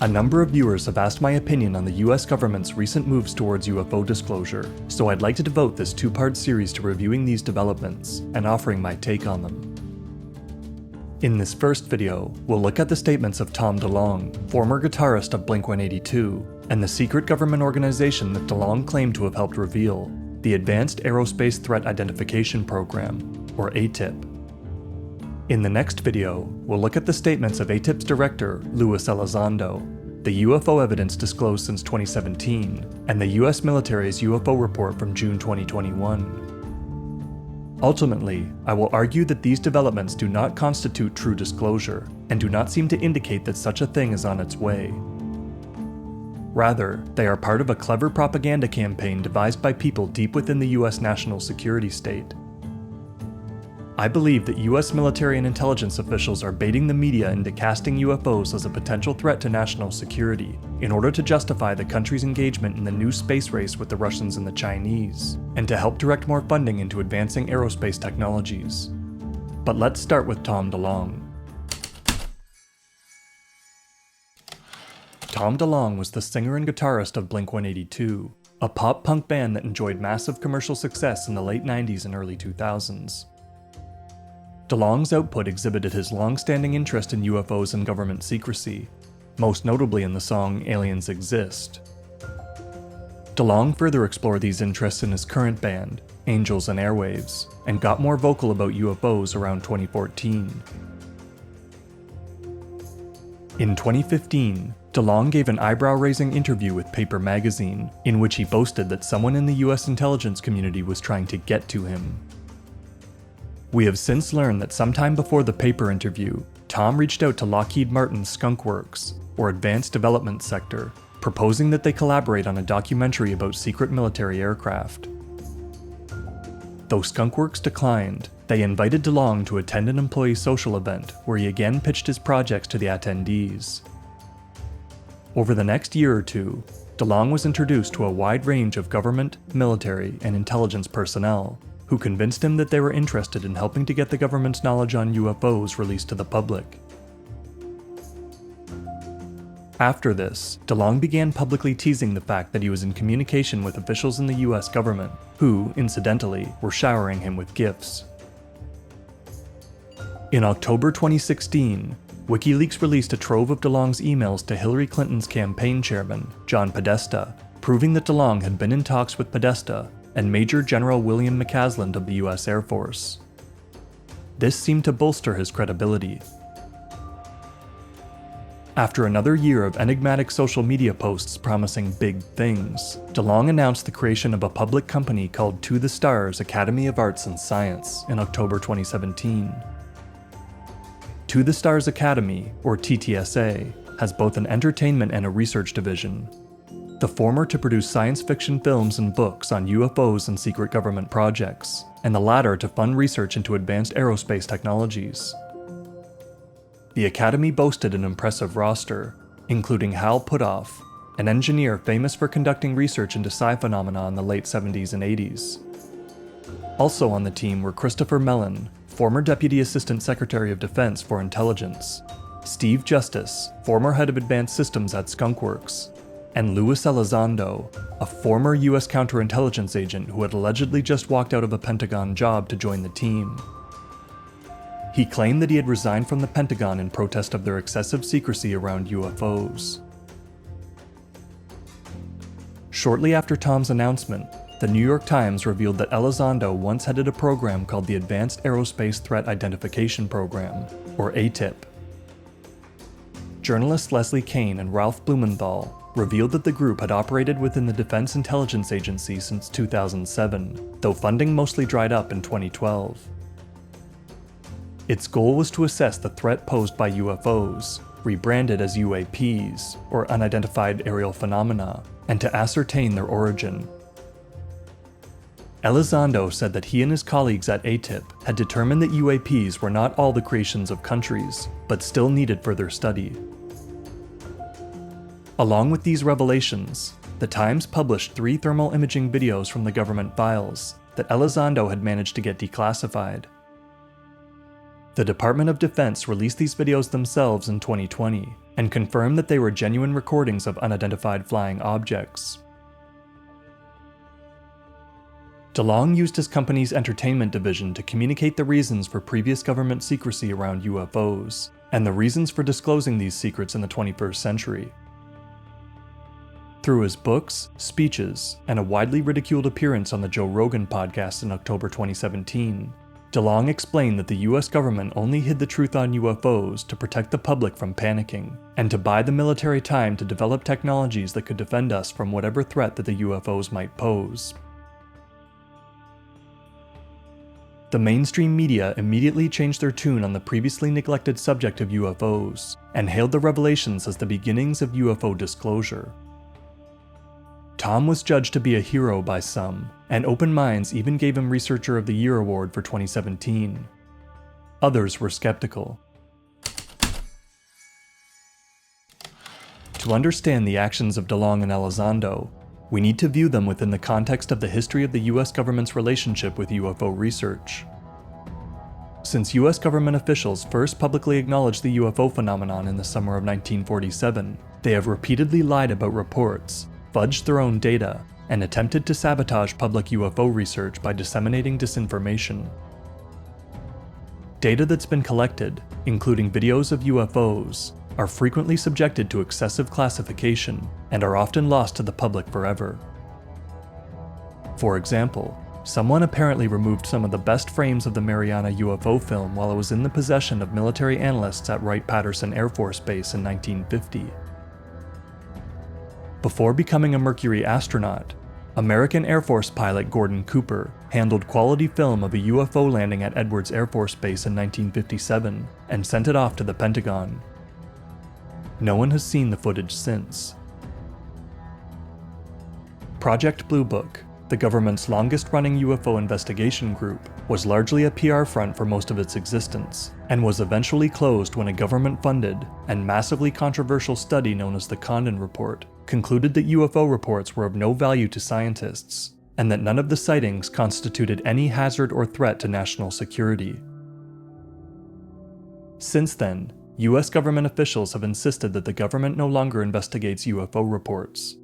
A number of viewers have asked my opinion on the US government's recent moves towards UFO disclosure, so I'd like to devote this two-part series to reviewing these developments and offering my take on them. In this first video, we'll look at the statements of Tom DeLonge, former guitarist of Blink-182, and the secret government organization that DeLonge claimed to have helped reveal, the Advanced Aerospace Threat Identification Program, or AATIP. In the next video, we'll look at the statements of AATIP's director, Luis Elizondo, the UFO evidence disclosed since 2017, and the US military's UFO report from June 2021. Ultimately, I will argue that these developments do not constitute true disclosure, and do not seem to indicate that such a thing is on its way. Rather, they are part of a clever propaganda campaign devised by people deep within the US national security state. I believe that US military and intelligence officials are baiting the media into casting UFOs as a potential threat to national security in order to justify the country's engagement in the new space race with the Russians and the Chinese, and to help direct more funding into advancing aerospace technologies. But let's start with Tom DeLonge. Tom DeLonge was the singer and guitarist of Blink-182, a pop-punk band that enjoyed massive commercial success in the late 90s and early 2000s. DeLonge's output exhibited his long-standing interest in UFOs and government secrecy, most notably in the song Aliens Exist. DeLonge further explored these interests in his current band, Angels and Airwaves, and got more vocal about UFOs around 2014. In 2015, DeLonge gave an eyebrow-raising interview with Paper magazine, in which he boasted that someone in the US intelligence community was trying to get to him. We have since learned that sometime before the Paper interview, Tom reached out to Lockheed Martin's Skunk Works, or Advanced Development Sector, proposing that they collaborate on a documentary about secret military aircraft. Though Skunk Works declined, they invited DeLonge to attend an employee social event where he again pitched his projects to the attendees. Over the next year or two, DeLonge was introduced to a wide range of government, military, and intelligence personnel, who convinced him that they were interested in helping to get the government's knowledge on UFOs released to the public. After this, DeLonge began publicly teasing the fact that he was in communication with officials in the US government, who, incidentally, were showering him with gifts. In October 2016, WikiLeaks released a trove of DeLonge's emails to Hillary Clinton's campaign chairman, John Podesta, proving that DeLonge had been in talks with Podesta and Major General William McCasland of the US Air Force. This seemed to bolster his credibility. After another year of enigmatic social media posts promising big things, DeLonge announced the creation of a public company called To the Stars Academy of Arts and Science in October 2017. To the Stars Academy, or TTSA, has both an entertainment and a research division. The former to produce science fiction films and books on UFOs and secret government projects, and the latter to fund research into advanced aerospace technologies. The Academy boasted an impressive roster, including Hal Puthoff, an engineer famous for conducting research into psi phenomena in the late 70s and 80s. Also on the team were Christopher Mellon, former Deputy Assistant Secretary of Defense for Intelligence, Steve Justice, former head of Advanced Systems at Skunk Works, and Luis Elizondo, a former US counterintelligence agent who had allegedly just walked out of a Pentagon job to join the team. He claimed that he had resigned from the Pentagon in protest of their excessive secrecy around UFOs. Shortly after Tom's announcement, the New York Times revealed that Elizondo once headed a program called the Advanced Aerospace Threat Identification Program, or AATIP. Journalists Leslie Kean and Ralph Blumenthal revealed that the group had operated within the Defense Intelligence Agency since 2007, though funding mostly dried up in 2012. Its goal was to assess the threat posed by UFOs, rebranded as UAPs, or Unidentified Aerial Phenomena, and to ascertain their origin. Elizondo said that he and his colleagues at AATIP had determined that UAPs were not all the creations of countries, but still needed further study. Along with these revelations, the Times published 3 thermal imaging videos from the government files that Elizondo had managed to get declassified. The Department of Defense released these videos themselves in 2020 and confirmed that they were genuine recordings of unidentified flying objects. DeLonge used his company's entertainment division to communicate the reasons for previous government secrecy around UFOs, and the reasons for disclosing these secrets in the 21st century. Through his books, speeches, and a widely ridiculed appearance on the Joe Rogan podcast in October 2017, DeLonge explained that the US government only hid the truth on UFOs to protect the public from panicking, and to buy the military time to develop technologies that could defend us from whatever threat that the UFOs might pose. The mainstream media immediately changed their tune on the previously neglected subject of UFOs, and hailed the revelations as the beginnings of UFO disclosure. Tom was judged to be a hero by some, and open minds even gave him Researcher of the Year award for 2017. Others were skeptical. To understand the actions of DeLonge and Elizondo, we need to view them within the context of the history of the US government's relationship with UFO research. Since US government officials first publicly acknowledged the UFO phenomenon in the summer of 1947, they have repeatedly lied about reports, fudged their own data, and attempted to sabotage public UFO research by disseminating disinformation. Data that's been collected, including videos of UFOs, are frequently subjected to excessive classification and are often lost to the public forever. For example, someone apparently removed some of the best frames of the Mariana UFO film while it was in the possession of military analysts at Wright-Patterson Air Force Base in 1950. Before becoming a Mercury astronaut, American Air Force pilot Gordon Cooper handled quality film of a UFO landing at Edwards Air Force Base in 1957 and sent it off to the Pentagon. No one has seen the footage since. Project Blue Book, the government's longest-running UFO investigation group, was largely a PR front for most of its existence, and was eventually closed when a government-funded and massively controversial study known as the Condon Report concluded that UFO reports were of no value to scientists, and that none of the sightings constituted any hazard or threat to national security. Since then, US government officials have insisted that the government no longer investigates UFO reports.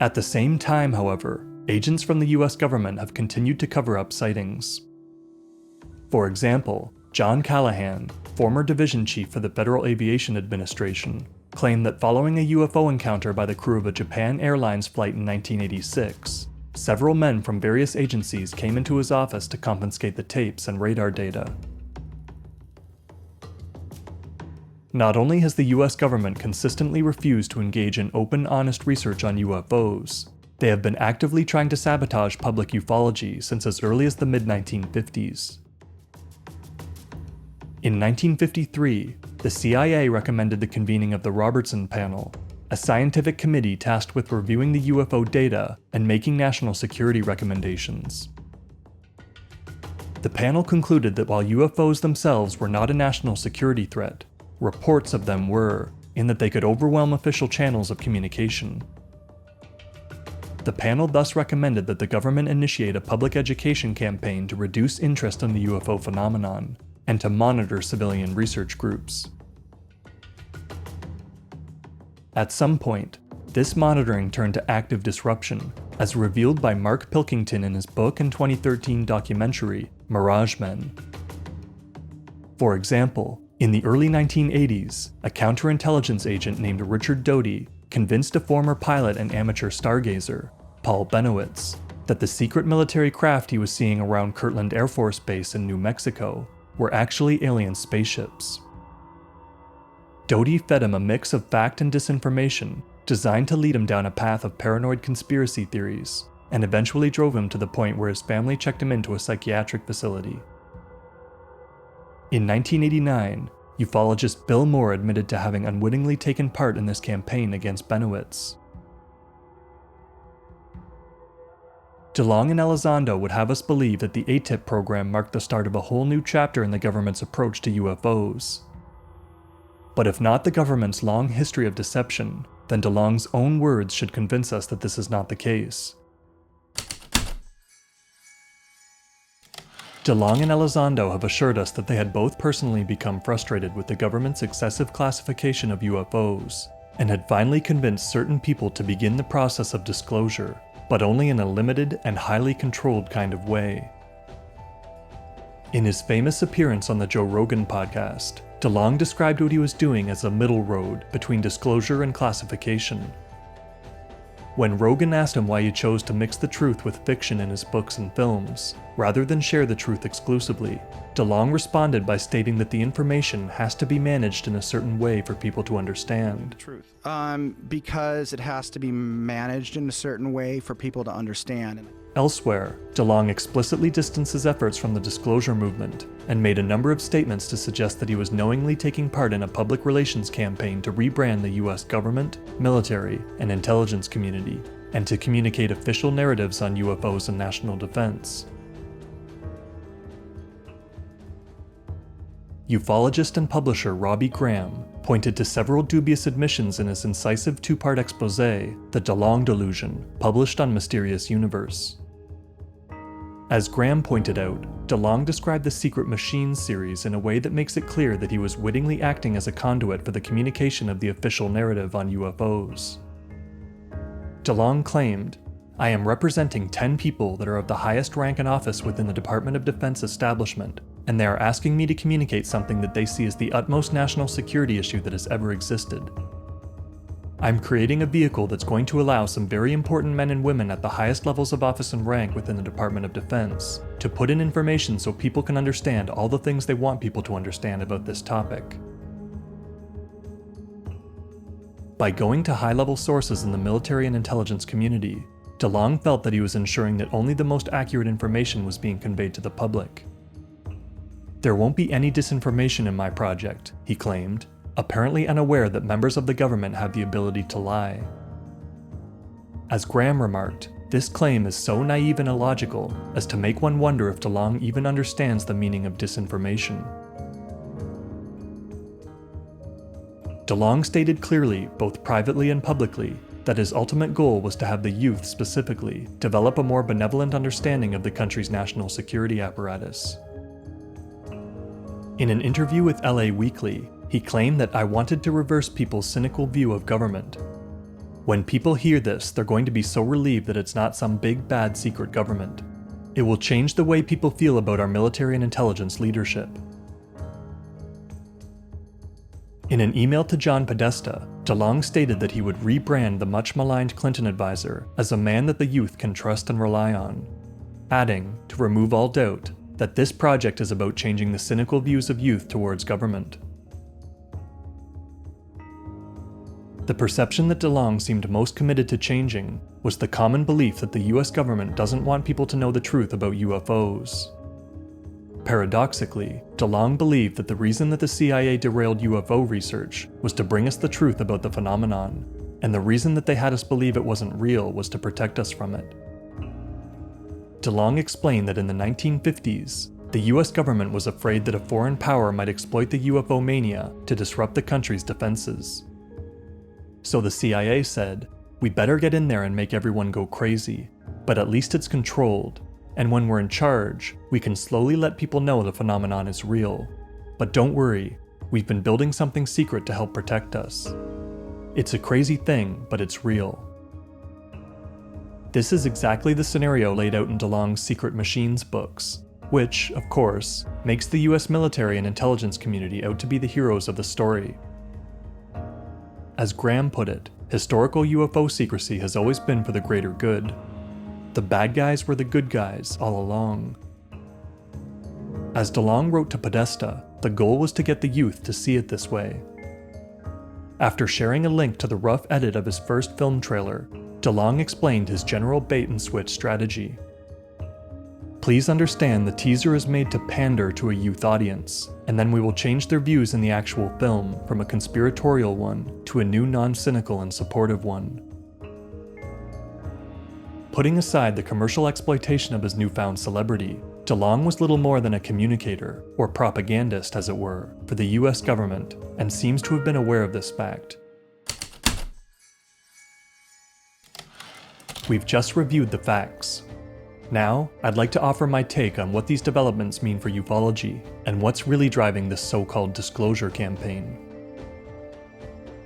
At the same time, however, agents from the US government have continued to cover up sightings. For example, John Callahan, former division chief for the Federal Aviation Administration, claimed that following a UFO encounter by the crew of a Japan Airlines flight in 1986, several men from various agencies came into his office to confiscate the tapes and radar data. Not only has the US government consistently refused to engage in open, honest research on UFOs, they have been actively trying to sabotage public ufology since as early as the mid-1950s. In 1953, the CIA recommended the convening of the Robertson Panel, a scientific committee tasked with reviewing the UFO data and making national security recommendations. The panel concluded that while UFOs themselves were not a national security threat, reports of them were, in that they could overwhelm official channels of communication. The panel thus recommended that the government initiate a public education campaign to reduce interest in the UFO phenomenon, and to monitor civilian research groups. At some point, this monitoring turned to active disruption, as revealed by Mark Pilkington in his book and 2013 documentary, Mirage Men. For example, in the early 1980s, a counterintelligence agent named Richard Doty convinced a former pilot and amateur stargazer, Paul Benowitz, that the secret military craft he was seeing around Kirtland Air Force Base in New Mexico were actually alien spaceships. Doty fed him a mix of fact and disinformation designed to lead him down a path of paranoid conspiracy theories, and eventually drove him to the point where his family checked him into a psychiatric facility. In 1989, ufologist Bill Moore admitted to having unwittingly taken part in this campaign against Benowitz. DeLonge and Elizondo would have us believe that the AATIP program marked the start of a whole new chapter in the government's approach to UFOs. But if not the government's long history of deception, then DeLonge's own words should convince us that this is not the case. DeLonge and Elizondo have assured us that they had both personally become frustrated with the government's excessive classification of UFOs, and had finally convinced certain people to begin the process of disclosure, but only in a limited and highly controlled kind of way. In his famous appearance on the Joe Rogan podcast, DeLonge described what he was doing as a middle road between disclosure and classification. When Rogan asked him why he chose to mix the truth with fiction in his books and films, rather than share the truth exclusively, DeLonge responded by stating that the information has to be managed in a certain way for people to understand. Truth. Because it has to be managed in a certain way for people to understand. Elsewhere, DeLonge explicitly distanced his efforts from the disclosure movement, and made a number of statements to suggest that he was knowingly taking part in a public relations campaign to rebrand the US government, military, and intelligence community, and to communicate official narratives on UFOs and national defense. Ufologist and publisher Robbie Graham pointed to several dubious admissions in his incisive two-part expose, The DeLonge Delusion, published on Mysterious Universe. As Graham pointed out, DeLonge described the Secret Machines series in a way that makes it clear that he was wittingly acting as a conduit for the communication of the official narrative on UFOs. DeLonge claimed, "I am representing 10 people that are of the highest rank and office within the Department of Defense establishment, and they are asking me to communicate something that they see as the utmost national security issue that has ever existed. I'm creating a vehicle that's going to allow some very important men and women at the highest levels of office and rank within the Department of Defense to put in information so people can understand all the things they want people to understand about this topic." By going to high-level sources in the military and intelligence community, DeLonge felt that he was ensuring that only the most accurate information was being conveyed to the public. "There won't be any disinformation in my project," he claimed, apparently unaware that members of the government have the ability to lie. As Graham remarked, this claim is so naive and illogical as to make one wonder if DeLonge even understands the meaning of disinformation. DeLonge stated clearly, both privately and publicly, that his ultimate goal was to have the youth specifically develop a more benevolent understanding of the country's national security apparatus. In an interview with LA Weekly, he claimed that "I wanted to reverse people's cynical view of government. When people hear this, they're going to be so relieved that it's not some big bad secret government. It will change the way people feel about our military and intelligence leadership." In an email to John Podesta, DeLonge stated that he would rebrand the much-maligned Clinton advisor as a man that the youth can trust and rely on, adding, to remove all doubt, that this project is about changing the cynical views of youth towards government. The perception that DeLonge seemed most committed to changing was the common belief that the US government doesn't want people to know the truth about UFOs. Paradoxically, DeLonge believed that the reason that the CIA derailed UFO research was to bring us the truth about the phenomenon, and the reason that they had us believe it wasn't real was to protect us from it. DeLonge explained that in the 1950s, the US government was afraid that a foreign power might exploit the UFO mania to disrupt the country's defenses. So the CIA said, "We better get in there and make everyone go crazy, but at least it's controlled, and when we're in charge, we can slowly let people know the phenomenon is real. But don't worry, we've been building something secret to help protect us. It's a crazy thing, but it's real." This is exactly the scenario laid out in DeLonge's Secret Machines books, which, of course, makes the US military and intelligence community out to be the heroes of the story. As Graham put it, historical UFO secrecy has always been for the greater good. The bad guys were the good guys all along. As DeLonge wrote to Podesta, the goal was to get the youth to see it this way. After sharing a link to the rough edit of his first film trailer, DeLonge explained his general bait-and-switch strategy. "Please understand the teaser is made to pander to a youth audience, and then we will change their views in the actual film from a conspiratorial one to a new non-cynical and supportive one." Putting aside the commercial exploitation of his newfound celebrity, DeLonge was little more than a communicator, or propagandist as it were, for the US government, and seems to have been aware of this fact. We've just reviewed the facts. Now, I'd like to offer my take on what these developments mean for ufology, and what's really driving this so-called disclosure campaign.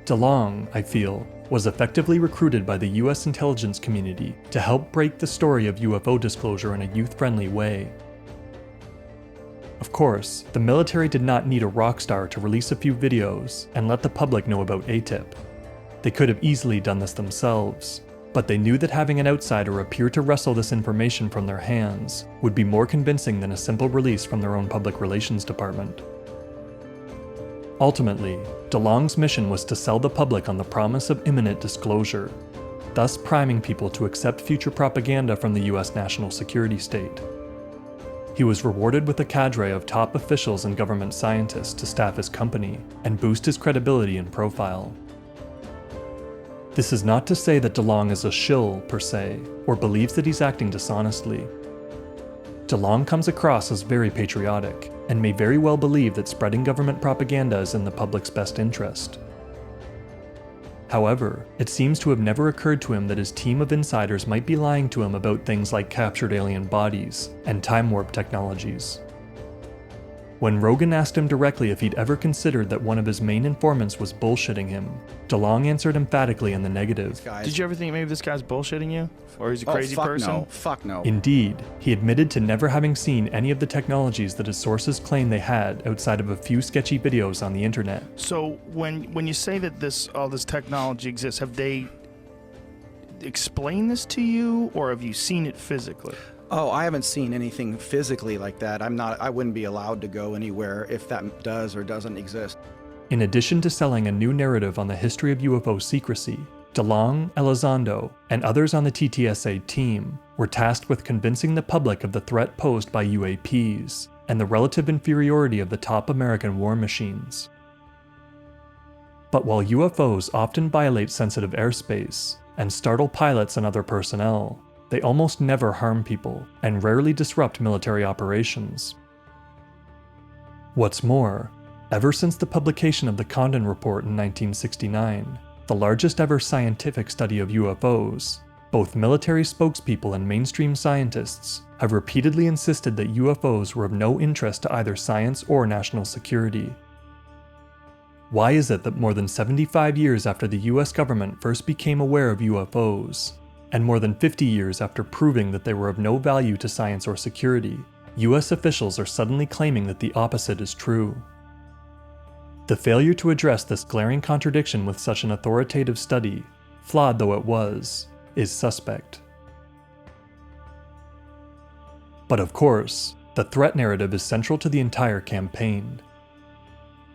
DeLonge, I feel, was effectively recruited by the US intelligence community to help break the story of UFO disclosure in a youth-friendly way. Of course, the military did not need a rock star to release a few videos and let the public know about AATIP. They could have easily done this themselves, but they knew that having an outsider appear to wrestle this information from their hands would be more convincing than a simple release from their own public relations department. Ultimately, DeLonge's mission was to sell the public on the promise of imminent disclosure, thus priming people to accept future propaganda from the US national security state. He was rewarded with a cadre of top officials and government scientists to staff his company and boost his credibility and profile. This is not to say that DeLonge is a shill, per se, or believes that he's acting dishonestly. DeLonge comes across as very patriotic, and may very well believe that spreading government propaganda is in the public's best interest. However, it seems to have never occurred to him that his team of insiders might be lying to him about things like captured alien bodies and time warp technologies. When Rogan asked him directly if he'd ever considered that one of his main informants was bullshitting him, DeLonge answered emphatically in the negative. Did you ever think maybe this guy's bullshitting you? Or he's a crazy person? No. Fuck no. Indeed, he admitted to never having seen any of the technologies that his sources claim they had outside of a few sketchy videos on the internet. So when you say that all this technology exists, have they explained this to you, or have you seen it physically? Oh, I haven't seen anything physically like that. I wouldn't be allowed to go anywhere if that does or doesn't exist. In addition to selling a new narrative on the history of UFO secrecy, DeLonge, Elizondo, and others on the TTSA team were tasked with convincing the public of the threat posed by UAPs and the relative inferiority of the top American war machines. But while UFOs often violate sensitive airspace and startle pilots and other personnel, they almost never harm people and rarely disrupt military operations. What's more, ever since the publication of the Condon Report in 1969, the largest ever scientific study of UFOs, both military spokespeople and mainstream scientists have repeatedly insisted that UFOs were of no interest to either science or national security. Why is it that more than 75 years after the US government first became aware of UFOs, and more than 50 years after proving that they were of no value to science or security, US officials are suddenly claiming that the opposite is true? The failure to address this glaring contradiction with such an authoritative study, flawed though it was, is suspect. But of course, the threat narrative is central to the entire campaign.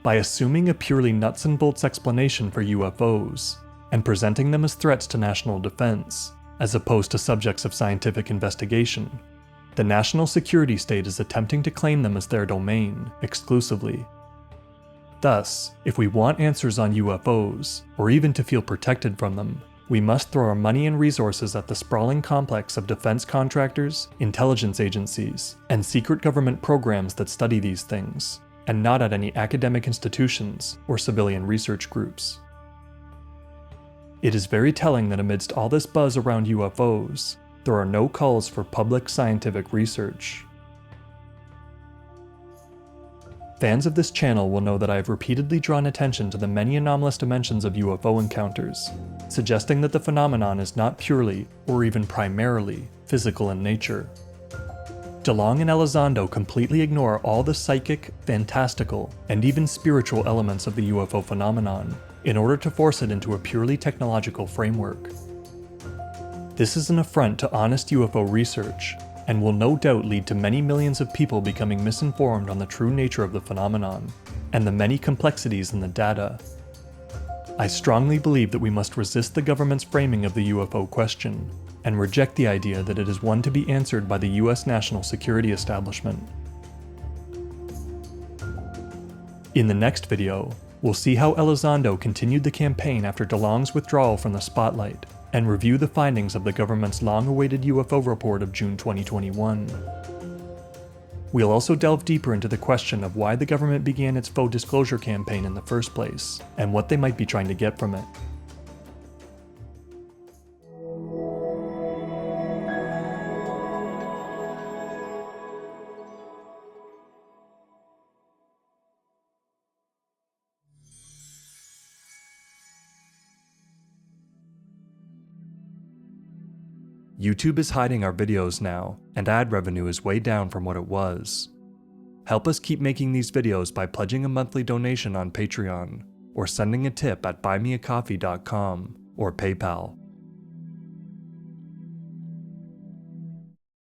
By assuming a purely nuts and bolts explanation for UFOs, and presenting them as threats to national defense, as opposed to subjects of scientific investigation, the national security state is attempting to claim them as their domain, exclusively. Thus, if we want answers on UFOs, or even to feel protected from them, we must throw our money and resources at the sprawling complex of defense contractors, intelligence agencies, and secret government programs that study these things, and not at any academic institutions or civilian research groups. It is very telling that amidst all this buzz around UFOs, there are no calls for public scientific research. Fans of this channel will know that I have repeatedly drawn attention to the many anomalous dimensions of UFO encounters, suggesting that the phenomenon is not purely, or even primarily, physical in nature. DeLonge and Elizondo completely ignore all the psychic, fantastical, and even spiritual elements of the UFO phenomenon, in order to force it into a purely technological framework. This is an affront to honest UFO research, and will no doubt lead to many millions of people becoming misinformed on the true nature of the phenomenon, and the many complexities in the data. I strongly believe that we must resist the government's framing of the UFO question, and reject the idea that it is one to be answered by the US national security establishment. In the next video, we'll see how Elizondo continued the campaign after DeLonge's withdrawal from the spotlight, and review the findings of the government's long-awaited UFO report of June 2021. We'll also delve deeper into the question of why the government began its faux disclosure campaign in the first place, and what they might be trying to get from it. YouTube is hiding our videos now, and ad revenue is way down from what it was. Help us keep making these videos by pledging a monthly donation on Patreon, or sending a tip at buymeacoffee.com or PayPal.